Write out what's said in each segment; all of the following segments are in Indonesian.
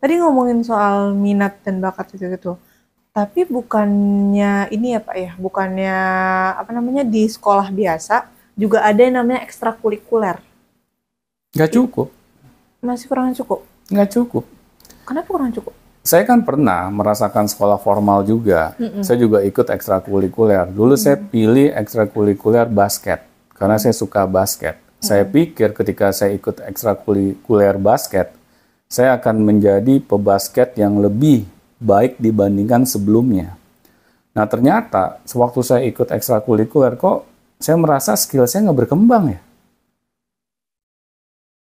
tadi ngomongin soal minat dan bakat gitu-gitu. Tapi bukannya ini ya Pak ya, bukannya apa namanya di sekolah biasa juga ada yang namanya ekstrakurikuler. Nggak Itu cukup, masih kurang cukup. nggak cukup. Kenapa kurang cukup? Saya kan pernah merasakan sekolah formal juga. Mm-mm. Saya juga ikut ekstrakurikuler. Dulu saya pilih ekstrakurikuler basket karena saya suka basket. Saya pikir ketika saya ikut ekstrakurikuler basket, saya akan menjadi pebasket yang lebih baik dibandingkan sebelumnya. Nah ternyata sewaktu saya ikut ekstrakurikuler kok saya merasa skill saya nggak berkembang ya.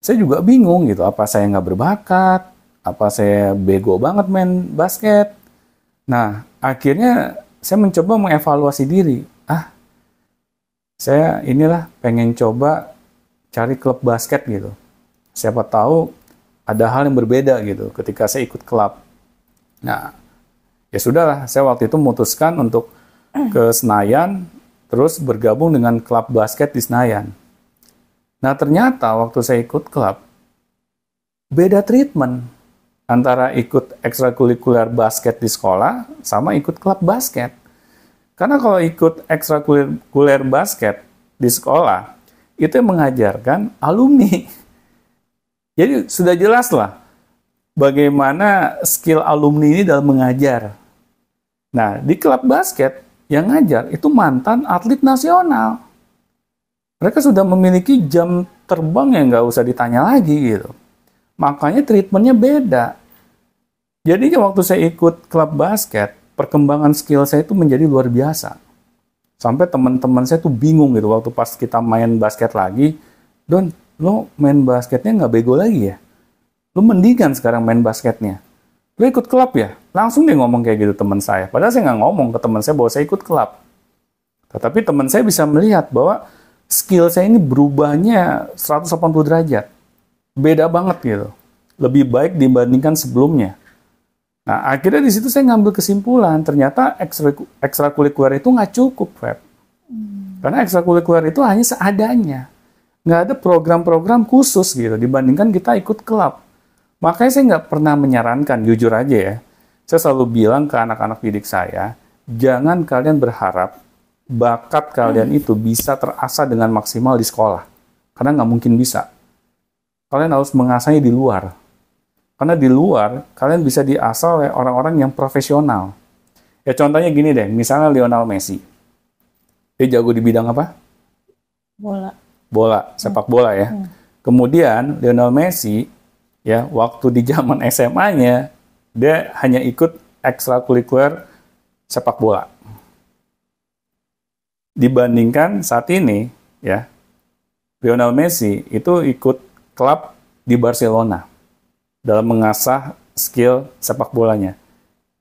Saya juga bingung gitu, apa saya nggak berbakat, apa saya bego banget main basket. Nah, akhirnya saya mencoba mengevaluasi diri. Saya inilah pengen coba cari klub basket gitu. Siapa tahu ada hal yang berbeda gitu ketika saya ikut klub. Nah, ya sudahlah, saya waktu itu memutuskan untuk ke Senayan, terus bergabung dengan klub basket di Senayan. Nah, ternyata waktu saya ikut klub, beda treatment antara ikut ekstrakurikuler basket di sekolah sama ikut klub basket. Karena kalau ikut ekstrakurikuler basket di sekolah, itu yang mengajarkan alumni. Jadi sudah jelas lah bagaimana skill alumni ini dalam mengajar. Nah, di klub basket yang ngajar itu mantan atlet nasional. Mereka sudah memiliki jam terbang yang nggak usah ditanya lagi gitu. Makanya treatmentnya beda. Jadi waktu saya ikut klub basket, perkembangan skill saya itu menjadi luar biasa. Sampai teman-teman saya tuh bingung gitu waktu pas kita main basket lagi, Don, lo main basketnya nggak bego lagi ya? Lo mendingan sekarang main basketnya. Lo ikut klub ya? Langsung dia ngomong kayak gitu teman saya. Padahal saya nggak ngomong ke teman saya bahwa saya ikut klub. Tetapi teman saya bisa melihat bahwa skill saya ini berubahnya 180 derajat. Beda banget gitu. Lebih baik dibandingkan sebelumnya. Nah, akhirnya di situ saya ngambil kesimpulan, ternyata ekstrakurikuler itu nggak cukup, Feb. Karena ekstrakurikuler itu hanya seadanya. Nggak ada program-program khusus gitu, dibandingkan kita ikut klub. Makanya saya nggak pernah menyarankan, jujur aja ya. Saya selalu bilang ke anak-anak didik saya, jangan kalian berharap bakat kalian itu bisa terasah dengan maksimal di sekolah. Karena nggak mungkin bisa. Kalian harus mengasahnya di luar. Karena di luar, kalian bisa diasah oleh orang-orang yang profesional. Ya contohnya gini deh, misalnya Lionel Messi. Dia jago di bidang apa? Bola. Bola, sepak bola ya. Kemudian Lionel Messi, ya waktu di zaman SMA-nya, dia hanya ikut ekstrakurikuler sepak bola. Dibandingkan saat ini, ya Lionel Messi itu ikut klub di Barcelona dalam mengasah skill sepak bolanya.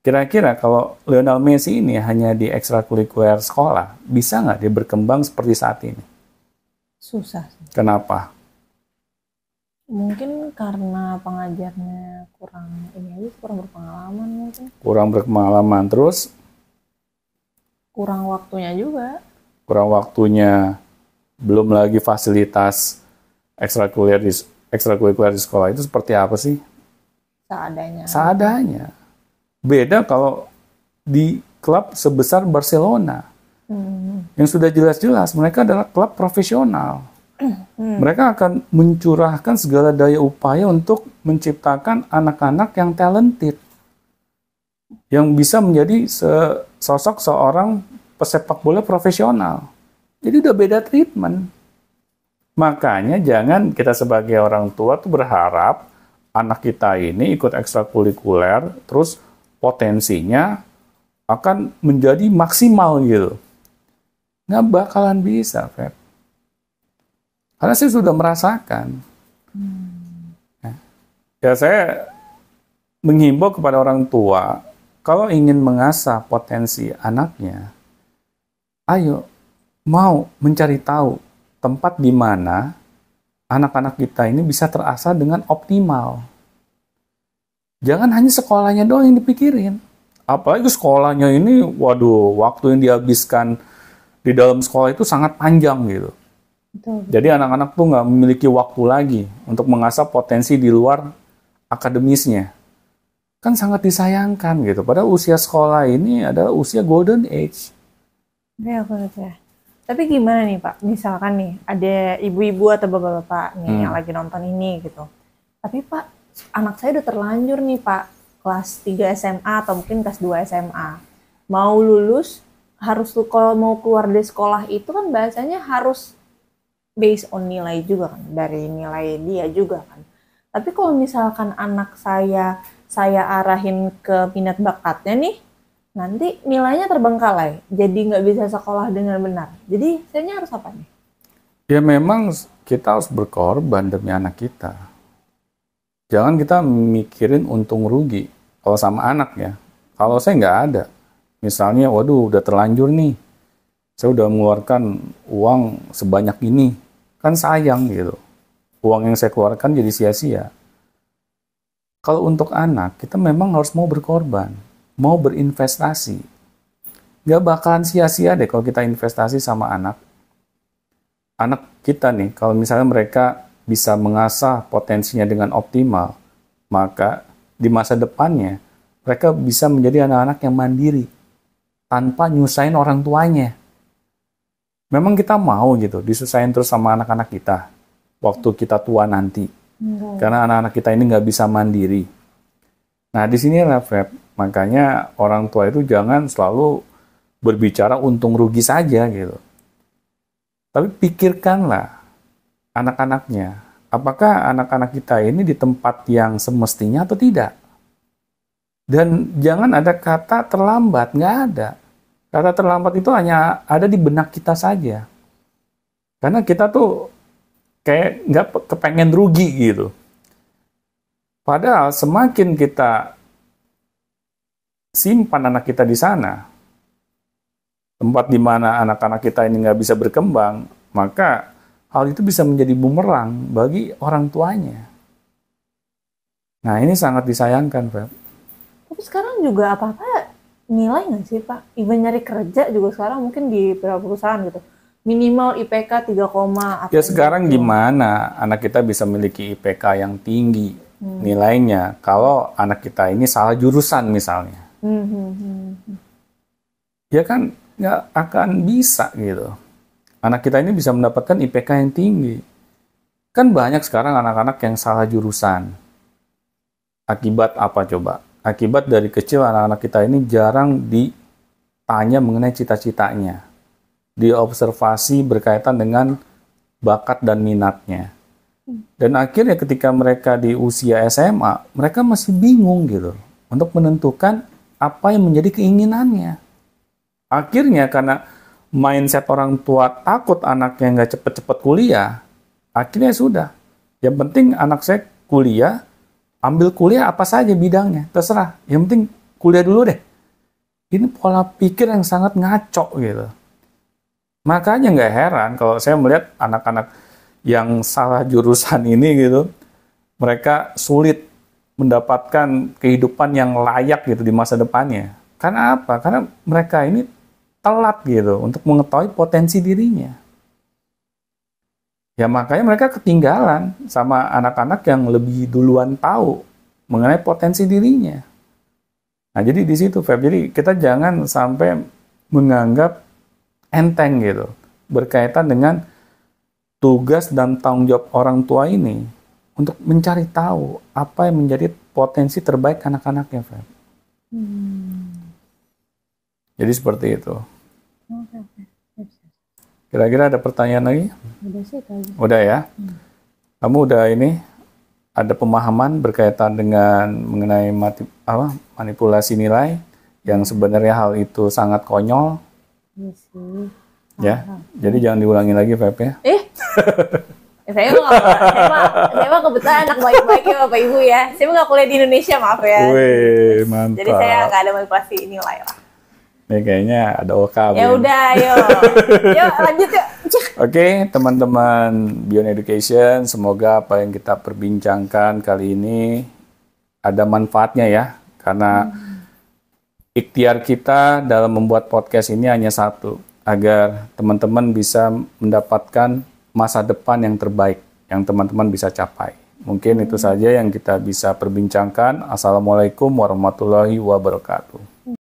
Kira-kira kalau Lionel Messi ini hanya di ekstrakurikuler sekolah, bisa nggak dia berkembang seperti saat ini? Susah. Kenapa? Mungkin karena pengajarnya kurang ini aja, kurang berpengalaman mungkin. Kurang berpengalaman, terus Kurang waktunya juga. kurang waktunya, belum lagi fasilitas ekstrakurikuler di sekolah itu seperti apa sih? Seadanya. Seadanya. Beda kalau di klub sebesar Barcelona. Yang sudah jelas-jelas mereka adalah klub profesional. Mereka akan mencurahkan segala daya upaya untuk menciptakan anak-anak yang talented. Yang bisa menjadi sosok seorang pesepak bola profesional. Jadi udah beda treatment. Makanya jangan kita sebagai orang tua tuh berharap anak kita ini ikut ekstrakurikuler, terus potensinya akan menjadi maksimal gitu. Nggak bakalan bisa, Feb. Karena saya sudah merasakan. Ya, saya menghimbau kepada orang tua, kalau ingin mengasah potensi anaknya, ayo, mau mencari tahu tempat di mana anak-anak kita ini bisa terasah dengan optimal. Jangan hanya sekolahnya doang yang dipikirin. Apalagi sekolahnya ini, waduh, waktu yang dihabiskan di dalam sekolah itu sangat panjang gitu. Betul. Jadi anak-anak tuh nggak memiliki waktu lagi untuk mengasah potensi di luar akademisnya. Kan sangat disayangkan gitu. Padahal usia sekolah ini adalah usia golden age. Oke. Tapi gimana nih Pak? Misalkan nih ada ibu-ibu atau bapak-bapak nih yang lagi nonton ini gitu. Tapi Pak, anak saya udah terlanjur nih Pak, kelas 3 SMA atau mungkin kelas 2 SMA. Mau lulus, kalau mau keluar dari sekolah itu kan bahasanya harus based on nilai juga kan, dari nilai dia juga kan. Tapi kalau misalkan anak saya arahin ke minat bakatnya nih, nanti nilainya terbengkalai, jadi nggak bisa sekolah dengan benar. Jadi saya harus apa nih? Ya memang kita harus berkorban demi anak kita. Jangan kita mikirin untung rugi. Kalau sama anak ya, kalau saya nggak ada. Misalnya, waduh udah terlanjur nih, saya udah mengeluarkan uang sebanyak ini. Kan sayang gitu. Uang yang saya keluarkan jadi sia-sia. Kalau untuk anak, kita memang harus mau berkorban. Mau berinvestasi. Nggak bakalan sia-sia deh kalau kita investasi sama anak. Anak kita nih, kalau misalnya mereka bisa mengasah potensinya dengan optimal, maka di masa depannya, mereka bisa menjadi anak-anak yang mandiri. Tanpa nyusahin orang tuanya. Memang kita mau gitu, disusahin terus sama anak-anak kita waktu kita tua nanti. Karena anak-anak kita ini nggak bisa mandiri. Nah, di sini Feb, makanya orang tua itu jangan selalu berbicara untung rugi saja gitu. Tapi pikirkanlah anak-anaknya. Apakah anak-anak kita ini di tempat yang semestinya atau tidak? Dan jangan ada kata terlambat, nggak ada. Kata terlambat itu hanya ada di benak kita saja. Karena kita tuh kayak nggak kepengen rugi gitu. Padahal semakin kita simpan anak kita di sana, tempat di mana anak-anak kita ini nggak bisa berkembang, maka hal itu bisa menjadi bumerang bagi orang tuanya. Nah, ini sangat disayangkan, Pak. Tapi sekarang juga apa-apa nilai nggak sih Pak? Even nyari kerja juga sekarang mungkin di beberapa perusahaan gitu. Minimal IPK 3, ya sekarang gitu. Gimana anak kita bisa memiliki IPK yang tinggi nilainya kalau anak kita ini salah jurusan misalnya. Ya kan nggak akan bisa gitu. Anak kita ini bisa mendapatkan IPK yang tinggi. Kan banyak sekarang anak-anak yang salah jurusan. Akibat apa coba? Akibat dari kecil anak-anak kita ini jarang ditanya mengenai cita-citanya. Diobservasi berkaitan dengan bakat dan minatnya. Dan akhirnya ketika mereka di usia SMA, mereka masih bingung gitu untuk menentukan apa yang menjadi keinginannya. Akhirnya karena mindset orang tua takut anaknya nggak cepet-cepet kuliah, akhirnya sudah. Yang penting anak saya kuliah, ambil kuliah apa saja bidangnya, terserah. Yang penting kuliah dulu deh. Ini pola pikir yang sangat ngaco gitu. Makanya nggak heran kalau saya melihat anak-anak yang salah jurusan ini gitu, mereka sulit mendapatkan kehidupan yang layak gitu di masa depannya. Karena apa? Karena mereka ini telat gitu untuk mengetahui potensi dirinya. Ya makanya mereka ketinggalan sama anak-anak yang lebih duluan tahu mengenai potensi dirinya. Nah jadi di situ Feb, jadi kita jangan sampai menganggap enteng gitu berkaitan dengan tugas dan tanggung jawab orang tua ini untuk mencari tahu apa yang menjadi potensi terbaik anak-anaknya Feb. Jadi seperti itu. Kira-kira ada pertanyaan lagi? Udah sih tadi. Udah ya? Kamu udah ini ada pemahaman berkaitan dengan mengenai manipulasi nilai yang sebenarnya hal itu sangat konyol. Iya sih. Ya, jadi jangan diulangi lagi Feb ya. Saya mah kebetulan anak baik-baik ya Bapak Ibu ya. Saya mah nggak kuliah di Indonesia, maaf ya. Wih, mantap. Jadi saya nggak ada manipulasi nilai lah. Nih kayaknya ada OKB. Ya udah, yuk lanjut yuk. Oke, teman-teman Beyond Education, semoga apa yang kita perbincangkan kali ini ada manfaatnya ya. Karena ikhtiar kita dalam membuat podcast ini hanya satu, agar teman-teman bisa mendapatkan masa depan yang terbaik yang teman-teman bisa capai. Mungkin itu saja yang kita bisa perbincangkan. Assalamualaikum warahmatullahi wabarakatuh.